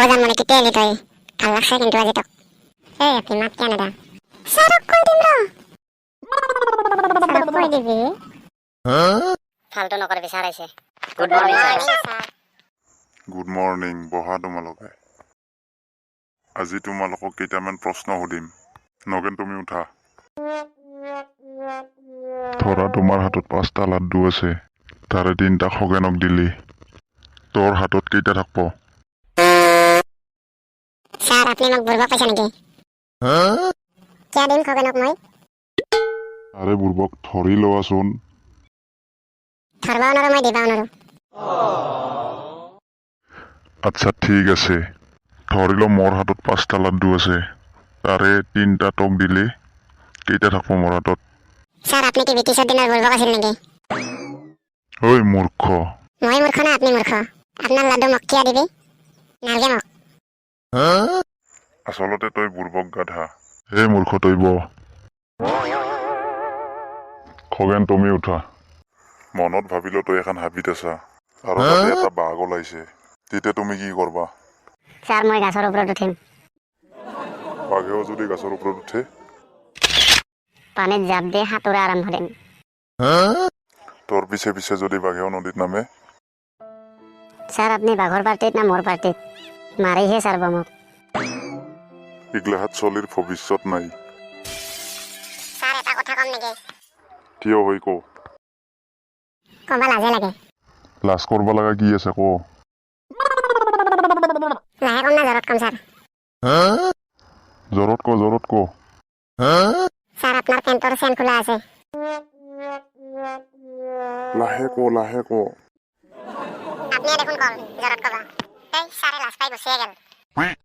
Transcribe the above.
জান মানে কেতিয়া এলি তই ভাল লাগছে কিন্তু আজি তোক এই আপনি মাত কেন দা সারক কই দিম র সারক কই দিবি ফালতু নকর বিচারাইছে good morning sir good morning বহা তোমালোকে আজি তোমালোকক কেইটামান প্ৰশ্ন সুধিম নগেন তুমি উঠা ধৰা তোমাৰ হাতত 5টা লাড্ডু আছে তাৰে 3টা খগেনক দিলি তোৰ হাতত কেইটা থাকব স্যাৰ আপনি মোক বুৰবা পয়সা নাকি কিয়া দিম খগেনক মই আৰে বুৰ্বক ধৰি লোৱাচোন ধৰবাও নৰো মই দিবাও নৰো আচ্ছা ঠিক আছে ধৰি ল মোৰ হাতত 5টা লাড্ডু আছে তাৰে 3টা তোক দিলি কেইটা থাকব মোৰ হাতত স্যাৰ আপনি কি ব্ৰিটিশেৰ দিনেৰ বুৰবক আছিল নাকি ঐ মূৰ্খ মই মূৰ্খ না আপনি মূৰ্খ আপনাৰ লাড্ডু মোক কিয়া দিবি নালগে মোক আচলতে তই বুৰ্বক গাধা হে মূৰ্খ তই ব খগেন তুমি উঠা মনত ভাবিলো তই এখন হাবিত আছা আৰু তাতে এটা বাঘ ওলাইছে তেতিয়া তুমি কি কৰবা স্যাৰ মই গাছৰ ওপৰত উঠিম বাঘেও যদি গাছৰ ওপৰত উঠে পানীত জাপ দিয়ে সাঁতোৰা আৰম্ভ দিম তোৰ পিছে পিছে যদি বাঘেও নদীত নামে স্যাৰ আপনি বাঘৰ পাৰ্টিত না মোৰ পাৰ্টিত মাৰিহে ছাৰব মোক ইগলাহাত চলিৰ ভৱিষ্যত নাই স্যার এটা কথা কম নেকি থিয় হৈ কও কবা লাজে লাগে লাজ কৰব লগা কি আছে ক লাহে কম না জৰত কম স্যাৰ জৰত ক স্যাৰ আপনাৰ পেন্টৰ চেন খোলা আছে লাহে ক আপনি দেখোন কল জৰত কবা এই স্যাৰে লাজ পাই গুছিয়ে গেল